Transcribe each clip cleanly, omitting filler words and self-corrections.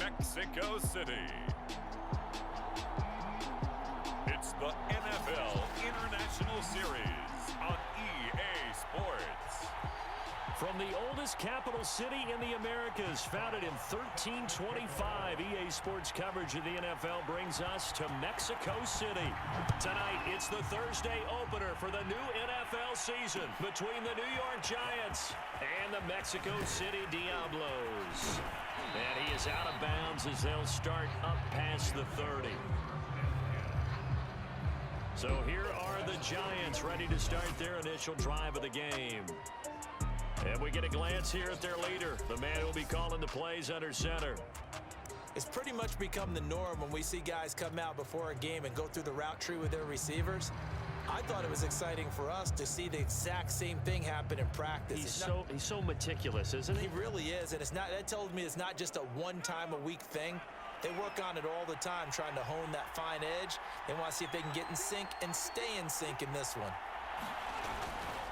Mexico City. It's the NFL International Series on EA Sports. From the oldest capital city in the Americas, founded in 1325, EA Sports coverage of the NFL brings us to Mexico City. Tonight, it's the Thursday opener for the new NFL season between the New York Giants and the Mexico City Diablos. And he is out of bounds as they'll start up past the 30. So here are the Giants ready to start their initial drive of the game. And we get a glance here at their leader, the man who will be calling the plays under center. It's pretty much become the norm when we see guys come out before a game and go through the route tree with their receivers. I thought it was exciting for us to see the exact same thing happen in practice. He's so meticulous, isn't he? He really is, and that tells me it's not just a one-time-a-week thing. They work on it all the time, trying to hone that fine edge. They want to see if they can get in sync and stay in sync in this one.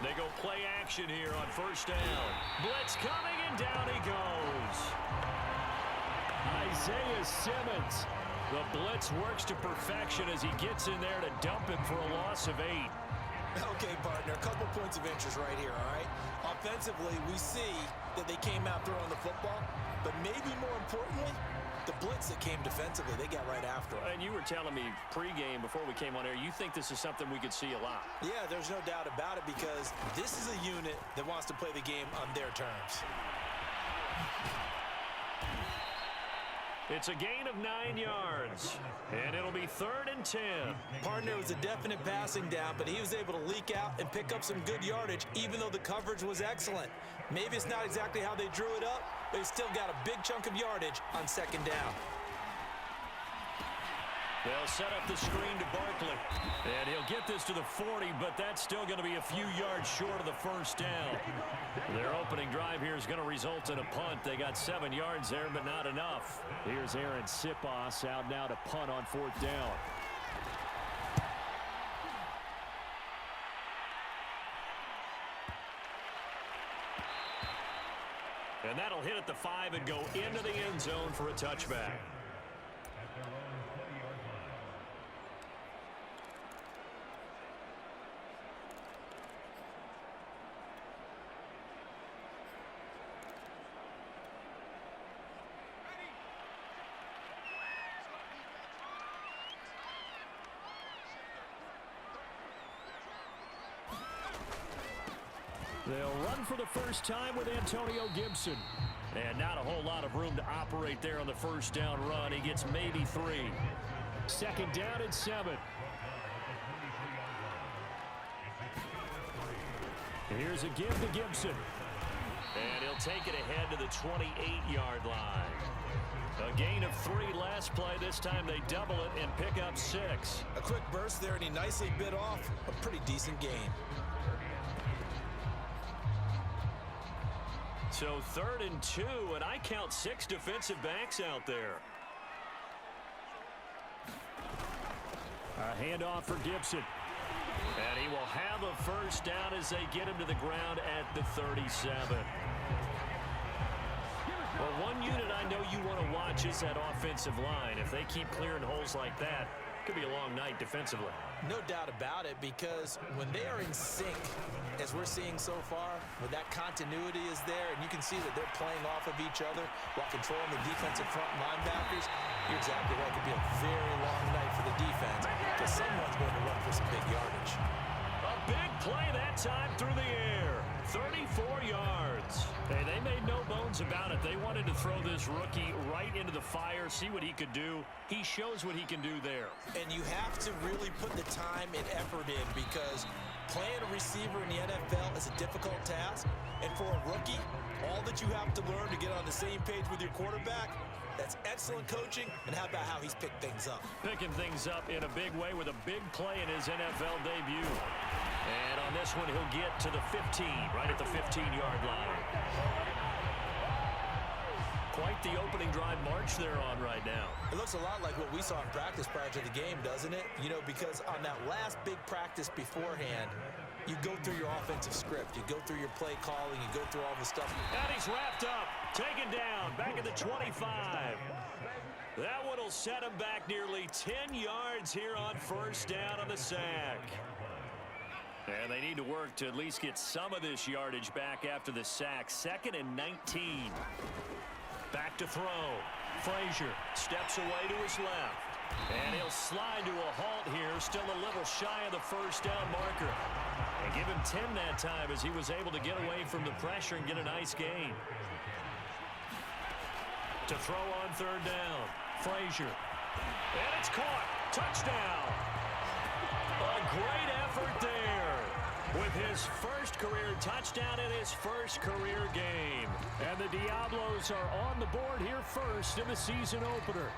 They go play action here on first down. Blitz coming, and down he goes. Isaiah Simmons. The blitz works to perfection as he gets in there to dump him for a loss of 8. Okay, partner, a couple points of interest right here, all right? Offensively, we see that they came out throwing the football, but maybe more importantly, the blitz that came defensively, they got right after him. And you were telling me pregame before we came on air, you think this is something we could see a lot. Yeah, there's no doubt about it because this is a unit that wants to play the game on their terms. It's a gain of 9 yards, and it'll be 3rd and 10. Partner, was a definite passing down, but he was able to leak out and pick up some good yardage, even though the coverage was excellent. Maybe it's not exactly how they drew it up, but he still got a big chunk of yardage on 2nd down. They'll set up the screen to Barkley, and he'll get this to the 40, but that's still going to be a few yards short of the first down. Their opening drive here is going to result in a punt. They got 7 yards there, but not enough. Here's Aaron Siposs out now to punt on 4th down. And that'll hit at the 5 and go into the end zone for a touchback. They'll run for the first time with Antonio Gibson. And not a whole lot of room to operate there on the first down run. He gets maybe 3. 2nd down and 7. Here's a give to Gibson. And he'll take it ahead to the 28-yard line. A gain of 3 last play. This time they double it and pick up 6. A quick burst there, and he nicely bit off a pretty decent gain. So 3rd and 2, and I count 6 defensive backs out there. A handoff for Gibson. And he will have a first down as they get him to the ground at the 37. Well, one unit I know you want to watch is that offensive line. If they keep clearing holes like that, it could be a long night defensively. No doubt about it, because when they are in sync, as we're seeing so far, when that continuity is there, and you can see that they're playing off of each other while controlling the defensive front linebackers, you're exactly right. It could be a very long night for the defense because someone's going to run for some big yardage. A big play that time through the air. 34 yards. Hey, they made no bones about it. They wanted to throw this rookie right into the fire, see what he could do. He shows what he can do there. And you have to really put the time and effort in because playing a receiver in the NFL is a difficult task. And for a rookie, all that you have to learn to get on the same page with your quarterback, that's excellent coaching. And how about how he's picked things up? Picking things up in a big way with a big play in his NFL debut. And on this one, he'll get to the 15, right at the 15-yard line. Quite the opening drive march they're on right now. It looks a lot like what we saw in practice prior to the game, doesn't it? You know, because on that last big practice beforehand, you go through your offensive script. You go through your play calling. You go through all the stuff. And he's wrapped up, taken down, back at the 25. That one will set him back nearly 10 yards here on first down on the sack. And they need to work to at least get some of this yardage back after the sack. 2nd and 19. Back to throw. Frazier steps away to his left. And he'll slide to a halt here, still a little shy of the first down marker. And give him 10 that time as he was able to get away from the pressure and get a nice gain. To throw on 3rd down. Frazier. And it's caught. Touchdown. A great effort there with his first career touchdown in his first career game. And the Diablos are on the board here first in the season opener.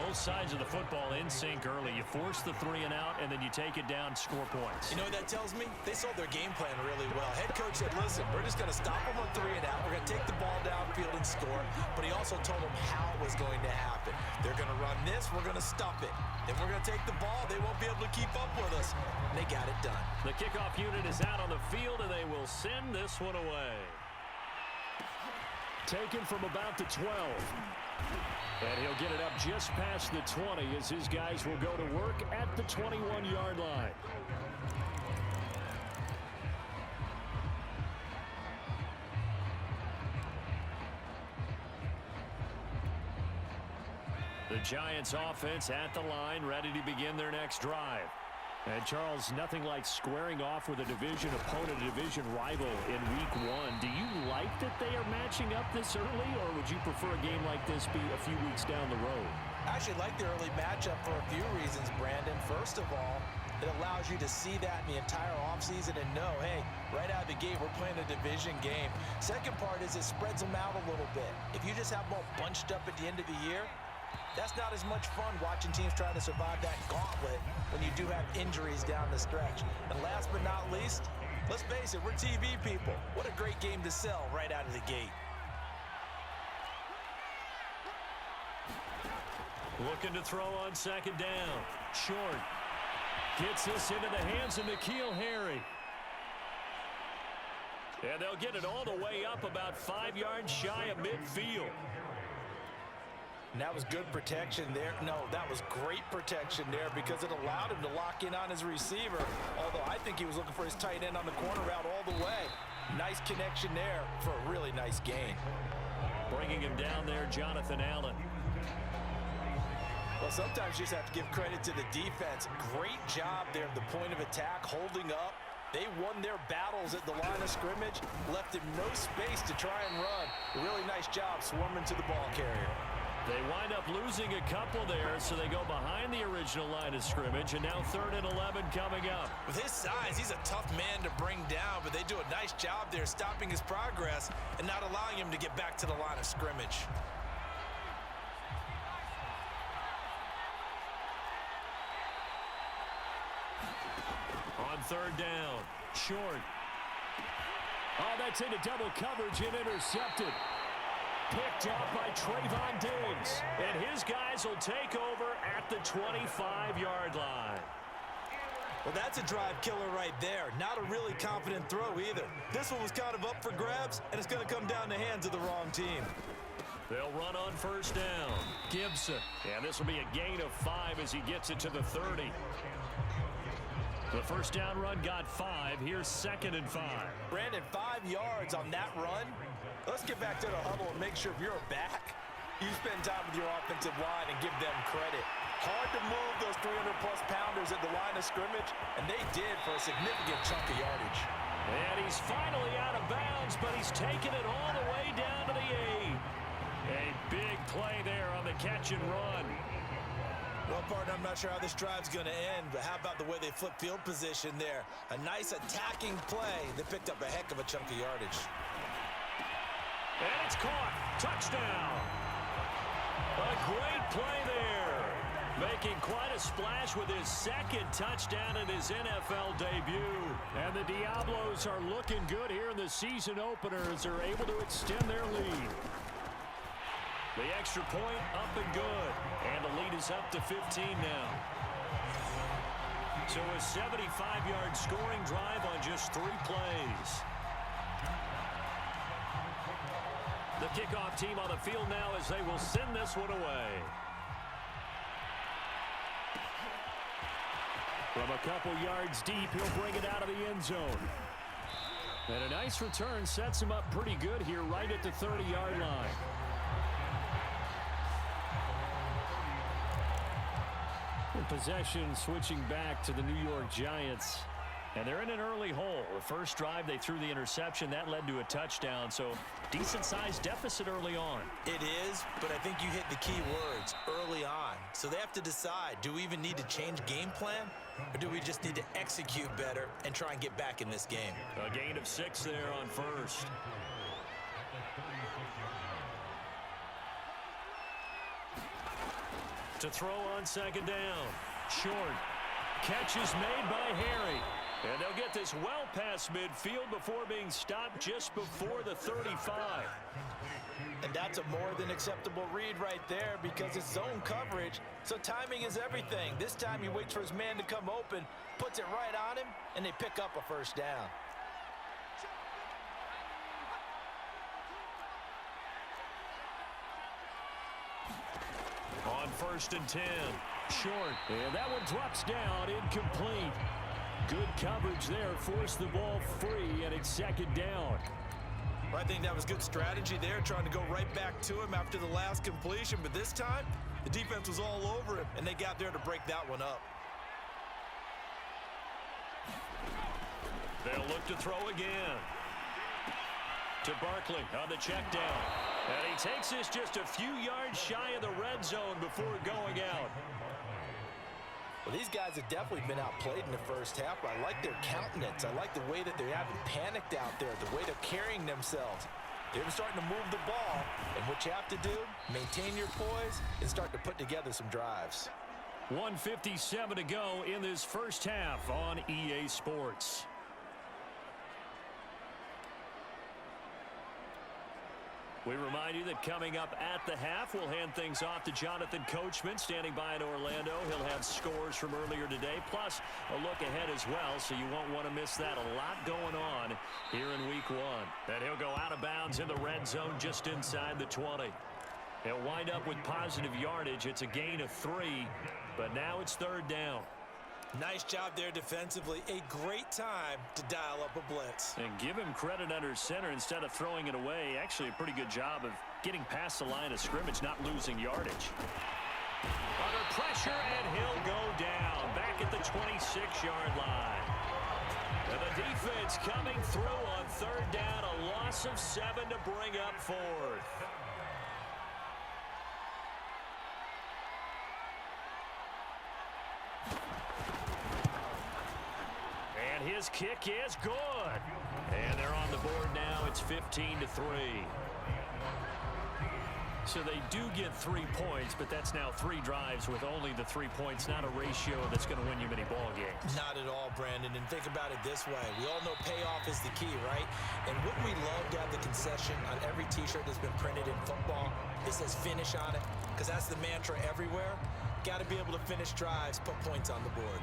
Both sides of the football in sync early. You force the 3 and out, and then you take it down, score points. You know what that tells me? They sold their game plan really well. Head coach said, listen, we're just going to stop them on 3 and out. We're going to take the ball downfield and score. But he also told them how it was going to happen. They're going to run this. We're going to stop it. Then we're going to take the ball. They won't be able to keep up with us. And they got it done. The kickoff unit is out on the field, and they will send this one away. Taken from about the 12. And he'll get it up just past the 20 as his guys will go to work at the 21-yard line. The Giants offense at the line, ready to begin their next drive. And, Charles, nothing like squaring off with a division opponent, a division rival in Week 1. Do you like that they are matching up this early, or would you prefer a game like this be a few weeks down the road? I actually like the early matchup for a few reasons, Brandon. First of all, it allows you to see that in the entire offseason and know, hey, right out of the gate, we're playing a division game. Second part is it spreads them out a little bit. If you just have them all bunched up at the end of the year, that's not as much fun watching teams trying to survive that gauntlet when you do have injuries down the stretch. And last but not least, let's face it, we're TV people. What a great game to sell right out of the gate. Looking to throw on 2nd down. Short. Gets this into the hands of N'Keal Harry. And they'll get it all the way up about 5 yards shy of midfield. And that was good protection there. No, that was great protection there because it allowed him to lock in on his receiver. Although I think he was looking for his tight end on the corner route all the way. Nice connection there for a really nice gain. Bringing him down there, Jonathan Allen. Well, sometimes you just have to give credit to the defense. Great job there at the point of attack, holding up. They won their battles at the line of scrimmage, left him no space to try and run. A really nice job swarming to the ball carrier. They wind up losing a couple there, so they go behind the original line of scrimmage, and now 3rd and 11 coming up. With his size, he's a tough man to bring down, but they do a nice job there stopping his progress and not allowing him to get back to the line of scrimmage. On 3rd down, short. Oh, that's into double coverage and intercepted. Picked off by Trayvon Diggs. And his guys will take over at the 25-yard line. Well, that's a drive killer right there. Not a really confident throw either. This one was kind of up for grabs, and it's going to come down the hands of the wrong team. They'll run on 1st down. Gibson. And this will be a gain of 5 as he gets it to the 30. The 1st down run got 5. Here's 2nd and 5. Brandon, 5 yards on that run. Let's get back to the huddle and make sure if you're a back, you spend time with your offensive line and give them credit. Hard to move those 300-plus pounders at the line of scrimmage, and they did for a significant chunk of yardage. And he's finally out of bounds, but he's taken it all the way down to the 8. A big play there on the catch and run. Well, partner, I'm not sure how this drive's going to end, but how about the way they flip field position there? A nice attacking play that picked up a heck of a chunk of yardage. And it's caught. Touchdown. A great play there. Making quite a splash with his 2nd touchdown in his NFL debut. And the Diablos are looking good here in the season opener as they're able to extend their lead. The extra point up and good. And the lead is up to 15 now. So a 75-yard scoring drive on just 3 plays. The The kickoff team on the field now as they will send this one away. From a couple yards deep, he'll bring it out of the end zone. And a nice return sets him up pretty good here right at the 30-yard line. Possession switching back to the New York Giants. And they're in an early hole. The first drive, they threw the interception. That led to a touchdown. So decent-sized deficit early on. It is, but I think you hit the key words, early on. So they have to decide, do we even need to change game plan? Or do we just need to execute better and try and get back in this game? A gain of 6 there on first. To throw on second down. Short. Catch is made by Harry. And they'll get this well past midfield before being stopped just before the 35. And that's a more than acceptable read right there because it's zone coverage. So timing is everything. This time he waits for his man to come open, puts it right on him, and they pick up a first down. On 1st and 10. Short. And that one drops down, incomplete. Good coverage there. Forced the ball free, and it's second down. I think that was good strategy there, trying to go right back to him after the last completion. But this time, the defense was all over him, and they got there to break that one up. They'll look to throw again. To Barkley on the check down. And he takes this just a few yards shy of the red zone before going out. Well, these guys have definitely been outplayed in the first half. I like their countenance. I like the way that they haven't panicked out there, the way they're carrying themselves. They're starting to move the ball, and what you have to do, maintain your poise and start to put together some drives. 1:57 to go in this first half on EA Sports. We remind you that coming up at the half, we'll hand things off to Jonathan Coachman, standing by in Orlando. He'll have scores from earlier today, plus a look ahead as well, so you won't want to miss that. A lot going on here in Week 1. And he'll go out of bounds in the red zone just inside the 20. He'll wind up with positive yardage. It's a gain of 3, but now it's 3rd down. Nice job there defensively. A great time to dial up a blitz. And give him credit under center instead of throwing it away. Actually a pretty good job of getting past the line of scrimmage, not losing yardage. Under pressure, and he'll go down back at the 26-yard line. And the defense coming through on 3rd down. A loss of 7 to bring up 4th. And his kick is good. And they're on the board now. It's 15 to 3. So they do get 3 points, but that's now 3 drives with only the 3 points, not a ratio that's going to win you many ball games. Not at all, Brandon. And think about it this way. We all know payoff is the key, right? And wouldn't we love to have the concession on every T-shirt that's been printed in football? It says finish on it, because that's the mantra everywhere. Got to be able to finish drives, put points on the board.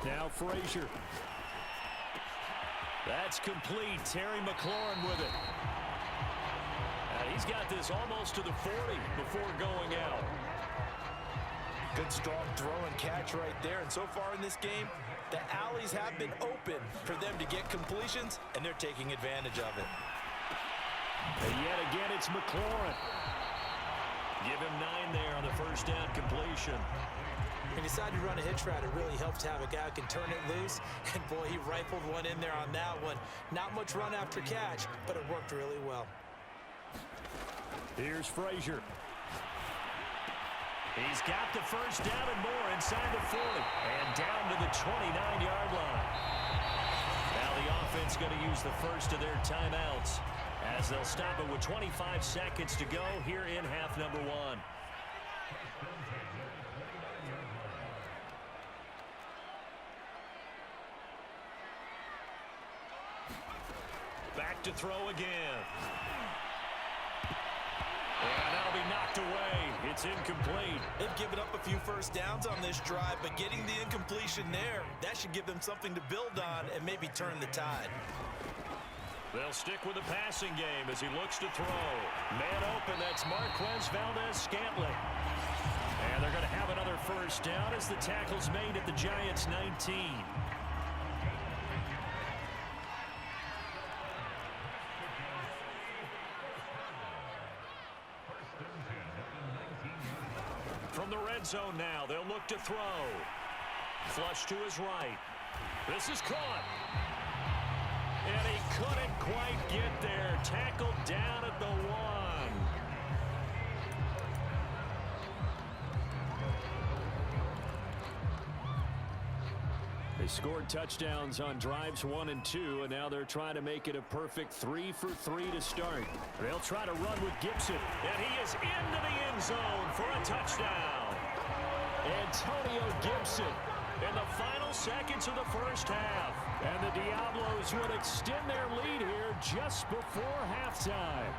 Now Frazier. That's complete. Terry McLaurin with it. And he's got this almost to the 40 before going out. Good strong throw and catch right there. And so far in this game, the alleys have been open for them to get completions, and they're taking advantage of it. And yet again, it's McLaurin. Give him 9 there on the first down completion. He decided to run a hitch route. It really helps to have a guy who can turn it loose. And, boy, he rifled one in there on that one. Not much run after catch, but it worked really well. Here's Frazier. He's got the first down and more inside the 40. And down to the 29-yard line. Now the offense going to use the first of their timeouts as they'll stop it with 25 seconds to go here in half number 1. Back to throw again. And that'll be knocked away. It's It's incomplete. They've given up a few first downs on this drive, but getting the incompletion there, that should give them something to build on and maybe turn the tide. They'll stick with the passing game as he looks to throw. Man open, that's Marquez Valdez-Scantling. And they're going to have another first down as the tackle's made at the Giants' 19. From the red zone now, they'll look to throw. Flush to his right. This is caught. And he couldn't quite get there. Tackled down at the 1. They scored touchdowns on drives 1 and 2, and now they're trying to make it a perfect 3 for 3 to start. They'll try to run with Gibson, and he is into the end zone for a touchdown. Antonio Gibson in the final seconds of the first half. And the Diablos would extend their lead here just before halftime.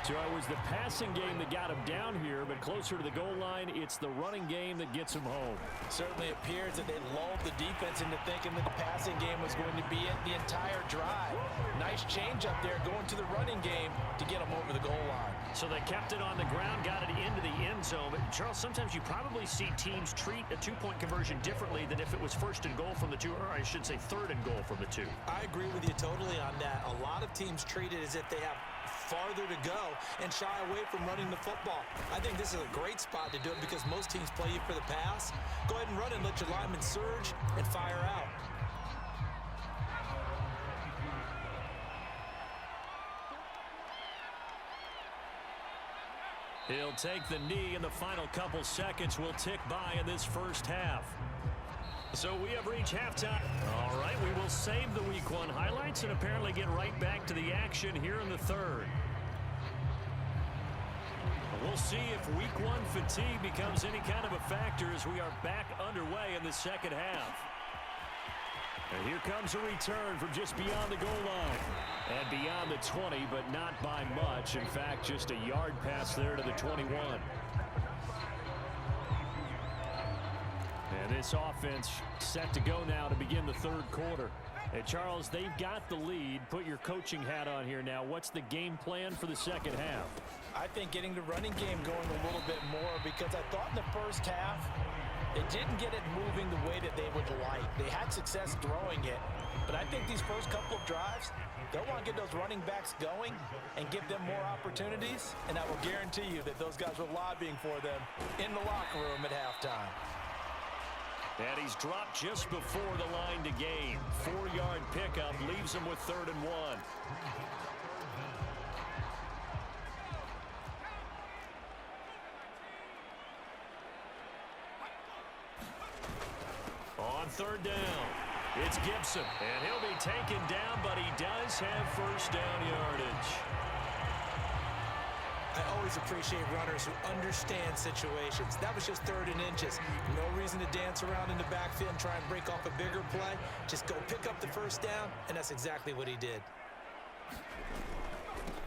So it was the passing game that got him down here, but closer to the goal line, it's the running game that gets him home. Certainly appears that they lulled the defense into thinking that the passing game was going to be it the entire drive. Nice change up there going to the running game to get them over the goal line. So they kept it on the ground, got it into the end zone. But Charles, sometimes you probably see teams treat a two-point conversion differently than if it was first and goal from the 2, or I should say third and goal from the 2. I agree with you totally on that. A lot of teams treat it as if they have farther to go and shy away from running the football. I think this is a great spot to do it because most teams play you for the pass. Go ahead and run and let your linemen surge and fire out. He'll take the knee, and the final couple seconds will tick by in this first half. So we have reached halftime. All right, we will save the Week 1 highlights and apparently get right back to the action here in the third. We'll see if Week 1 fatigue becomes any kind of a factor as we are back underway in the second half. And here comes a return from just beyond the goal line. And beyond the 20, but not by much. In fact, just a yard pass there to the 21. And this offense set to go now to begin the third quarter. And Charles, they've got the lead. Put your coaching hat on here now. What's the game plan for the second half? I think getting the running game going a little bit more, because I thought in the first half they didn't get it moving the way that they would like. They had success throwing it, but I think these first couple of drives, they'll want to get those running backs going and give them more opportunities, and I will guarantee you that those guys were lobbying for them in the locker room at halftime. And he's dropped just before the line to gain. 4-yard pickup leaves him with 3rd and 1. On 3rd down, it's Gibson. And he'll be taken down, but he does have first down yardage. I always appreciate runners who understand situations. That was just 3rd and inches. No reason to dance around in the backfield and try and break off a bigger play. Just go pick up the first down, and that's exactly what he did.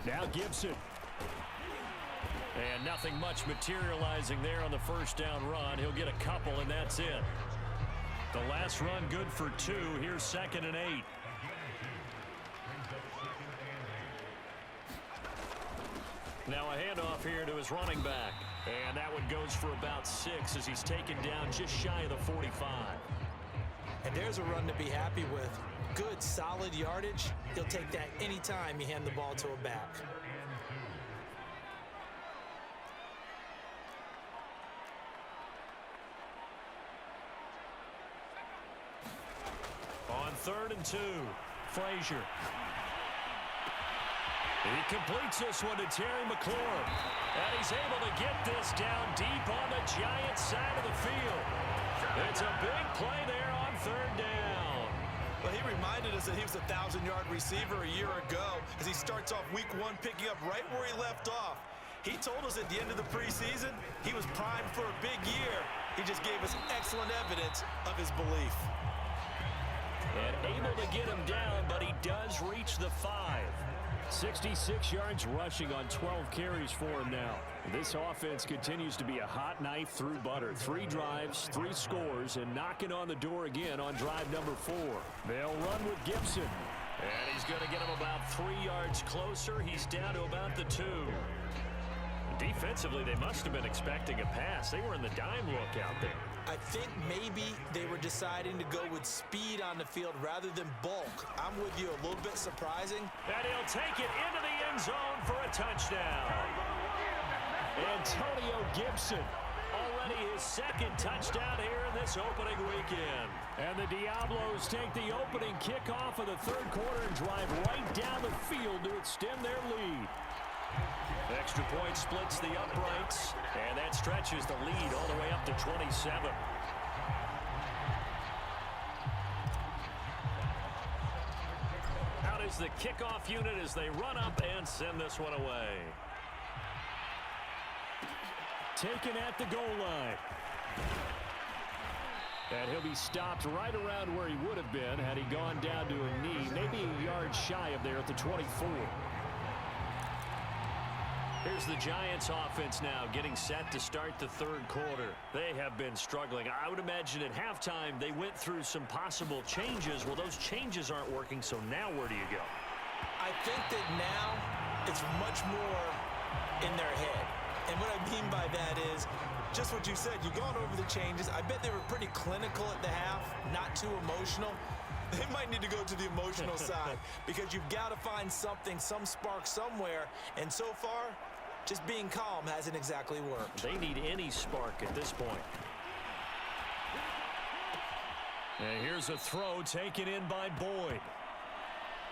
Now Gibson. And nothing much materializing there on the first down run. He'll get a couple, and that's it. The last run good for 2. Here's 2nd and 8. Now a handoff here to his running back. And that one goes for about 6 as he's taken down just shy of the 45. And there's a run to be happy with. Good, solid yardage. He'll take that anytime you hand the ball to a back. On 3rd and 2, Frazier. He completes this one to Terry McLaurin. And he's able to get this down deep on the Giants side of the field. It's a big play there on 3rd down. Well, he reminded us that he was a 1,000-yard receiver a year ago as he starts off Week 1 picking up right where he left off. He told us at the end of the preseason he was primed for a big year. He just gave us excellent evidence of his belief. And able to get him down, but he does reach the 5. 66 yards rushing on 12 carries for him now. This offense continues to be a hot knife through butter. 3 drives, 3 scores, and knocking on the door again on drive number 4. They'll run with Gibson. And he's going to get him about 3 yards closer. He's down to about the 2. Defensively, they must have been expecting a pass. They were in the dime look out there. I think maybe they were deciding to go with speed on the field rather than bulk. I'm with you, a little bit surprising. And he'll take it into the end zone for a touchdown. Antonio Gibson, already his 2nd touchdown here in this opening weekend. And the Diablos take the opening kickoff of the 3rd quarter and drive right down the field to extend their lead. Extra point splits the uprights, and that stretches the lead all the way up to 27. Out is the kickoff unit as they run up and send this one away. Taken at the goal line. And he'll be stopped right around where he would have been had he gone down to a knee, maybe a yard shy of there at the 24. Here's the Giants offense now getting set to start the 3rd quarter. They have been struggling. I would imagine at halftime they went through some possible changes. Well, those changes aren't working, so now where do you go? I think that now it's much more in their head. And what I mean by that is just what you said. You've gone over the changes. I bet they were pretty clinical at the half, not too emotional. They might need to go to the emotional side because you've got to find something, some spark somewhere. And so far, just being calm hasn't exactly worked. They need any spark at this point. And here's a throw taken in by Boyd.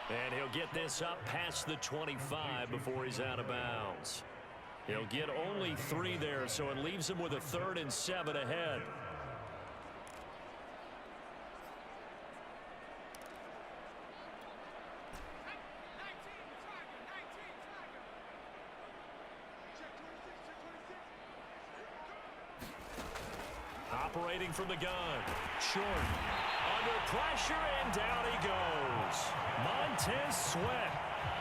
And he'll get this up past the 25 before he's out of bounds. He'll get only 3 there, so it leaves him with a 3rd and 7 ahead. Operating from the gun. Short. Under pressure, and down he goes. Montez Sweat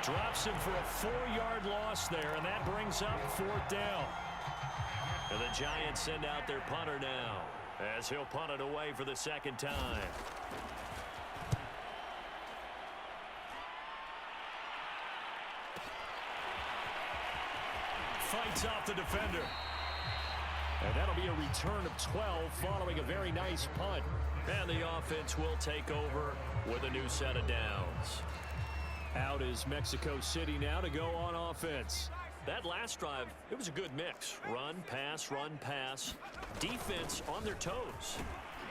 drops him for a 4-yard loss there, and that brings up 4th down. And the Giants send out their punter now as he'll punt it away for the 2nd time. Fights off the defender. And that'll be a return of 12 following a very nice punt. And the offense will take over with a new set of downs. Out is Mexico City now to go on offense. That last drive, it was a good mix. Run, pass, defense on their toes.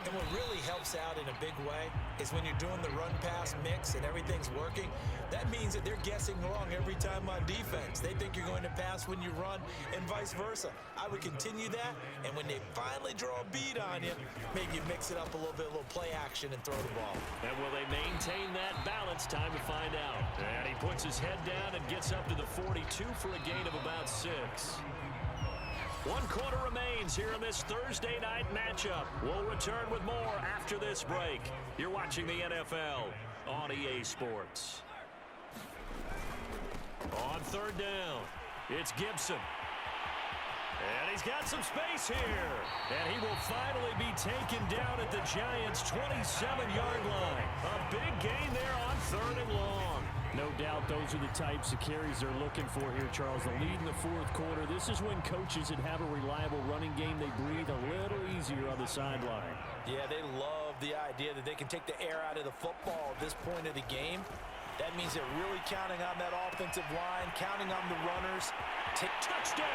And what really helps out in a big way is when you're doing the run-pass mix and everything's working, that means that they're guessing wrong every time on defense. They think you're going to pass when you run and vice versa. I would continue that, and when they finally draw a bead on you, maybe you mix it up a little bit, a little play action and throw the ball. And will they maintain that balance? Time to find out. And he puts his head down and gets up to the 42 for a gain of about 6. 1 quarter remains here in this Thursday night matchup. We'll return with more after this break. You're watching the NFL on EA Sports. On 3rd down, it's Gibson. And he's got some space here. And he will finally be taken down at the Giants' 27-yard line. A big gain there on 3rd and long. No doubt those are the types of carries they're looking for here, Charles. The lead in the 4th quarter. This is when coaches that have a reliable running game, they breathe a little easier on the sideline. Yeah, they love the idea that they can take the air out of the football at this point of the game. That means they're really counting on that offensive line, counting on the runners. Take touchdown!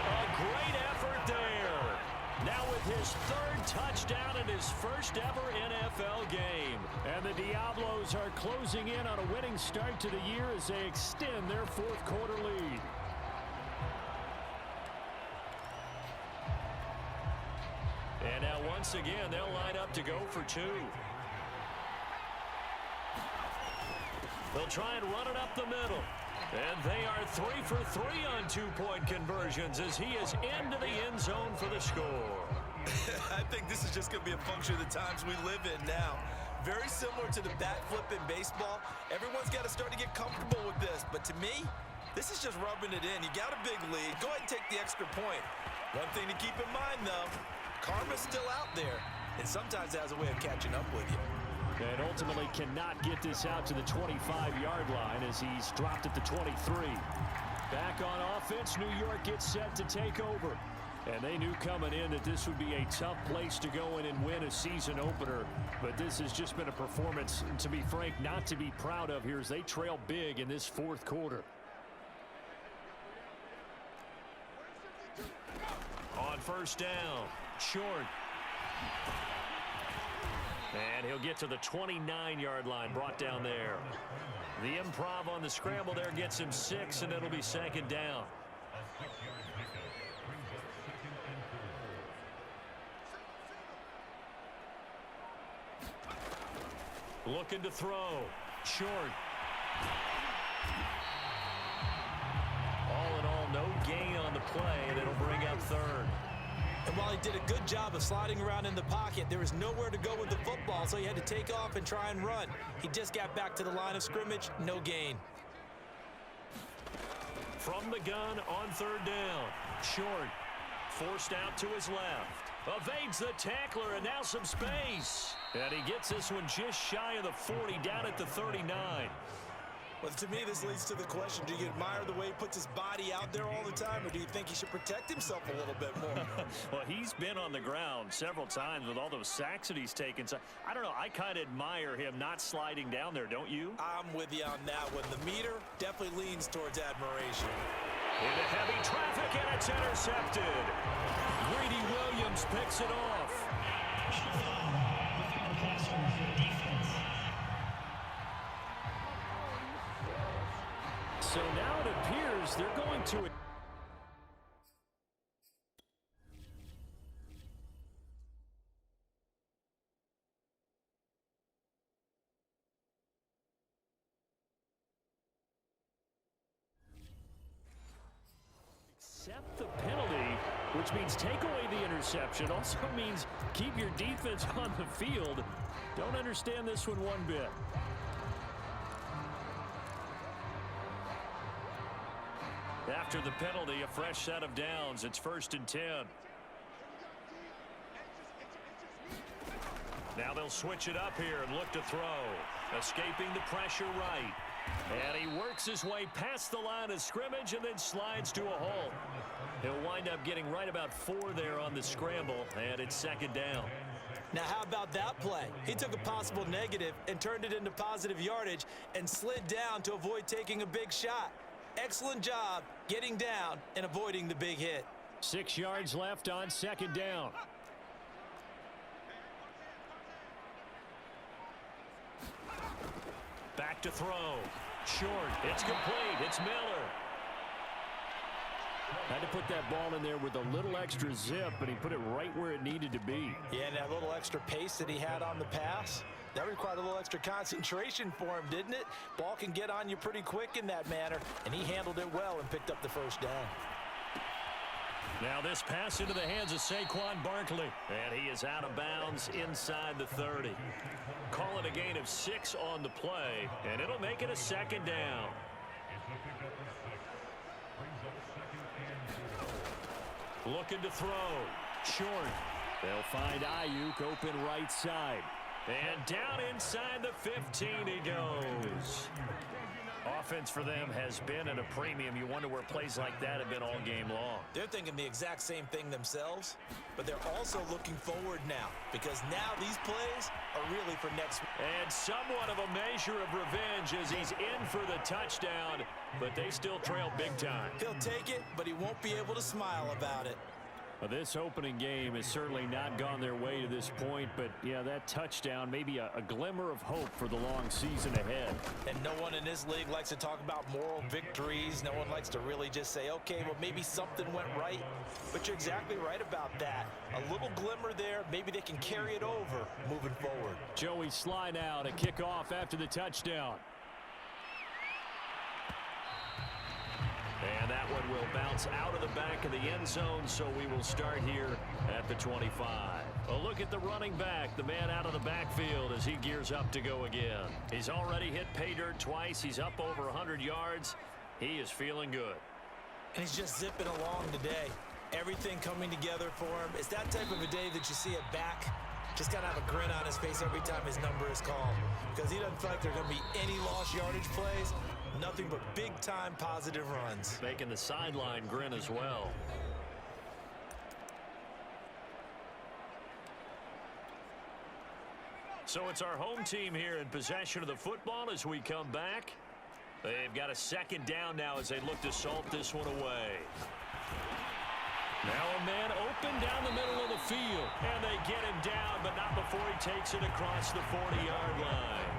A great effort there. Now with his 3rd touchdown in his first ever NFL game. And the Diablos are closing in on a winning start to the year as they extend their 4th quarter lead. And now once again, they'll line up to go for 2. They'll try and run it up the middle. And they are 3 for 3 on 2-point conversions as he is into the end zone for the score. I think this is just going to be a function of the times we live in now. Very similar to the bat flip in baseball. Everyone's got to start to get comfortable with this. But to me, this is just rubbing it in. You got a big lead. Go ahead and take the extra point. One thing to keep in mind, though, karma's still out there. And sometimes it has a way of catching up with you. And ultimately cannot get this out to the 25-yard line as he's dropped at the 23. Back on offense, New York gets set to take over. And they knew coming in that this would be a tough place to go in and win a season opener. But this has just been a performance, to be frank, not to be proud of here as they trail big in this fourth quarter. On first down, short. And he'll get to the 29-yard line, brought down there. The improv on the scramble there gets him 6, and it'll be second down. Looking to throw. Short. All in all, no gain on the play, and it'll bring up third. And while he did a good job of sliding around in the pocket, there was nowhere to go with the football, so he had to take off and try and run. He just got back to the line of scrimmage, no gain. From the gun on third down. Short. Forced out to his left. Evades the tackler, and now some space. And he gets this one just shy of the 40, down at the 39. Well, to me, this leads to the question, do you admire the way he puts his body out there all the time, or do you think he should protect himself a little bit more? Well, he's been on the ground several times with all those sacks that he's taken. So, I don't know, I kind of admire him not sliding down there, don't you? I'm with you on that one. The meter definitely leans towards admiration. Into heavy traffic, and it's intercepted. Greedy Williams picks it off. So now it appears they're going to... accept the penalty, which means take away the interception. Also means keep your defense on the field. Don't understand this one bit. After the penalty, a fresh set of downs. It's 1st and 10. Now they'll switch it up here and look to throw. Escaping the pressure right. And he works his way past the line of scrimmage and then slides to a halt. He'll wind up getting right about 4 there on the scramble, and it's 2nd down. Now, how about that play? He took a possible negative and turned it into positive yardage and slid down to avoid taking a big shot. Excellent job getting down and avoiding the big hit. 6 yards left on 2nd down. Back to throw. Short. It's complete. It's Miller. Had to put that ball in there with a little extra zip, but he put it right where it needed to be. Yeah, and that little extra pace that he had on the pass, that required a little extra concentration for him, didn't it? Ball can get on you pretty quick in that manner, and he handled it well and picked up the first down. Now this pass into the hands of Saquon Barkley, and he is out of bounds inside the 30. Call it a gain of 6 on the play, and it'll make it a 2nd down. Looking to throw. Short. They'll find Ayuk open right side. And down inside the 15 he goes. Offense for them has been at a premium. You wonder where plays like that have been all game long. They're thinking the exact same thing themselves, but they're also looking forward now, because now these plays are really for next week. And somewhat of a measure of revenge as he's in for the touchdown, but they still trail big time. He'll take it, but he won't be able to smile about it. Well, this opening game has certainly not gone their way to this point, but yeah, that touchdown, maybe a glimmer of hope for the long season ahead. And no one in this league likes to talk about moral victories. No one likes to really just say, okay, well, maybe something went right. But you're exactly right about that. A little glimmer there, maybe they can carry it over moving forward. Joey slide out, a kickoff after the touchdown. And that one will bounce out of the back of the end zone, so we will start here at the 25. A look at the running back, the man out of the backfield as he gears up to go again. He's already hit pay dirt twice. He's up over 100 yards. He is feeling good. And he's just zipping along today. Everything coming together for him. It's that type of a day that you see a back just got to have a grin on his face every time his number is called, because he doesn't feel like there are going to be any lost yardage plays. Nothing but big-time positive runs. Making the sideline grin as well. So it's our home team here in possession of the football as we come back. They've got a second down now as they look to salt this one away. Now a man open down the middle of the field, and they get him down, but not before he takes it across the 40-yard line.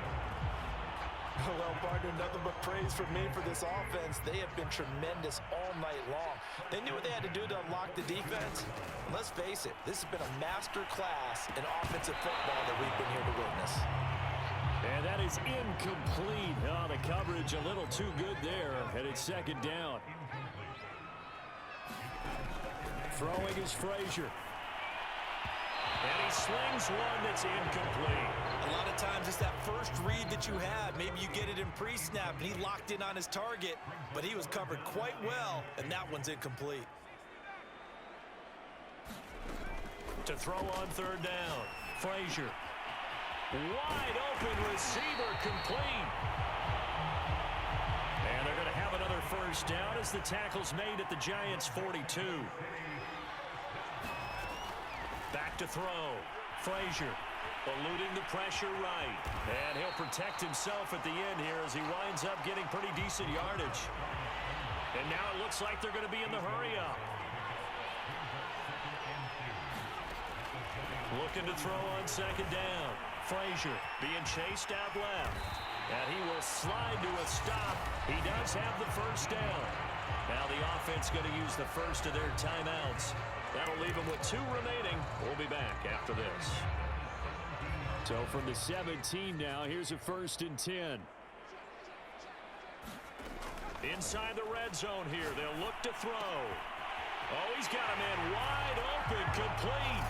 Well, partner, nothing but praise from me for this offense. They have been tremendous all night long. They knew what they had to do to unlock the defense. And let's face it, this has been a master class in offensive football that we've been here to witness. And that is incomplete. Oh, the coverage a little too good there, and it's second down. Throwing is Frazier. And he slings one that's incomplete. A lot of times it's that first read that you have. Maybe you get it in pre-snap, and he locked in on his target, but he was covered quite well, and that one's incomplete. To throw on third down, Frazier. Wide open receiver, complete. And they're going to have another first down as the tackle's made at the Giants' 42. Back to throw. Frazier eluding the pressure right. And he'll protect himself at the end here as he winds up getting pretty decent yardage. And now it looks like they're going to be in the hurry-up. Looking to throw on second down. Frazier being chased out left. And he will slide to a stop. He does have the first down. Now the offense going to use the first of their timeouts. That'll leave them with 2 remaining. We'll be back after this. So from the 17 now, here's a 1st and 10. Inside the red zone here. They'll look to throw. Oh, he's got a man wide open, complete.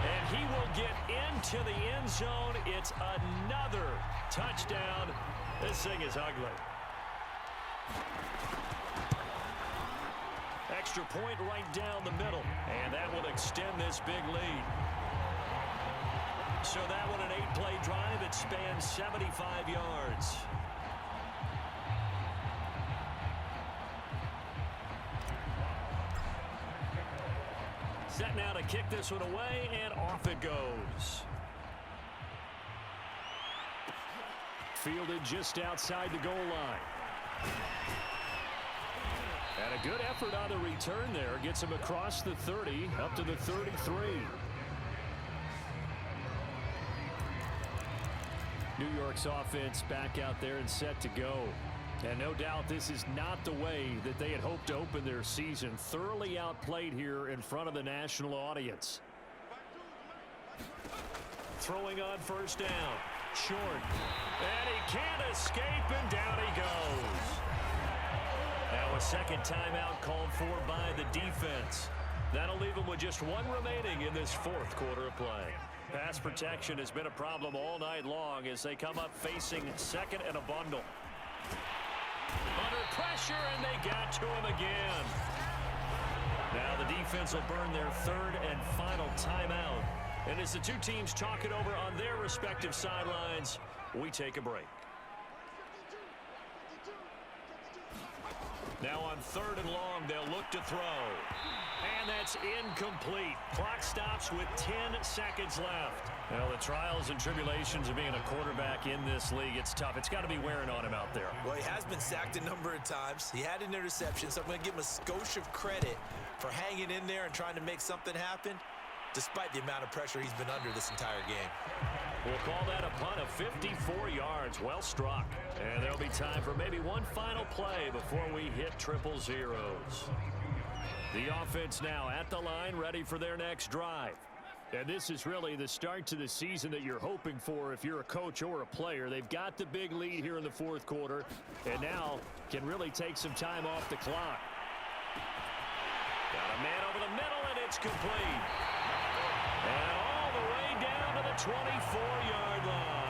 And he will get into the end zone. It's another touchdown. This thing is ugly. Extra point right down the middle. And that will extend this big lead. So that one an 8-play drive. It spans 75 yards. Set now to kick this one away, and off it goes. Fielded just outside the goal line. And a good effort on the return there. Gets him across the 30, up to the 33. New York's offense back out there and set to go. And no doubt this is not the way that they had hoped to open their season. Thoroughly outplayed here in front of the national audience. Throwing on first down. Short. And he can't escape, and down he goes. Now a second timeout called for by the defense. That'll leave them with just 1 remaining in this 4th quarter of play. Pass protection has been a problem all night long as they come up facing second and a bundle. Under pressure, and they got to him again. Now the defense will burn their 3rd and final timeout. And as the two teams talk it over on their respective sidelines, we take a break. Now on 3rd and long, they'll look to throw. And that's incomplete. Clock stops with 10 seconds left. Well, the trials and tribulations of being a quarterback in this league, it's tough. It's got to be wearing on him out there. Well, he has been sacked a number of times. He had an interception, so I'm going to give him a skosh of credit for hanging in there and trying to make something happen, despite the amount of pressure he's been under this entire game. We'll call that a punt of 54 yards. Well struck. And there'll be time for maybe one final play before we hit triple zeros. The offense now at the line, ready for their next drive. And this is really the start to the season that you're hoping for if you're a coach or a player. They've got the big lead here in the fourth quarter, and now can really take some time off the clock. Got a man over the middle, and it's complete. And all the way down to the 24-yard line.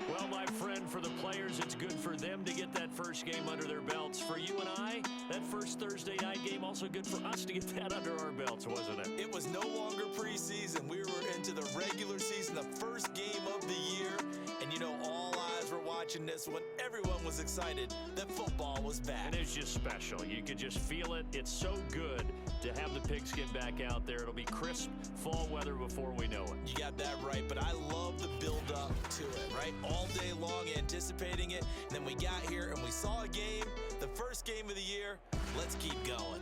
Well, my friend, for the players, it's good for them to get that first game under their belts. For you and I, that first Thursday night game, also good for us to get that under our belts, wasn't it? It was no longer preseason. We were into the regular season, the first game of the year. And, you know, all eyes were watching this when everyone was excited that football was back. And it's just special. You could just feel it. It's so good to have the pigskin back out there. It'll be crisp fall weather before we know it. You got that right, but I love the build-up to it, right? All day long anticipating it, and then we got here and we saw a game, the first game of the year. Let's keep going.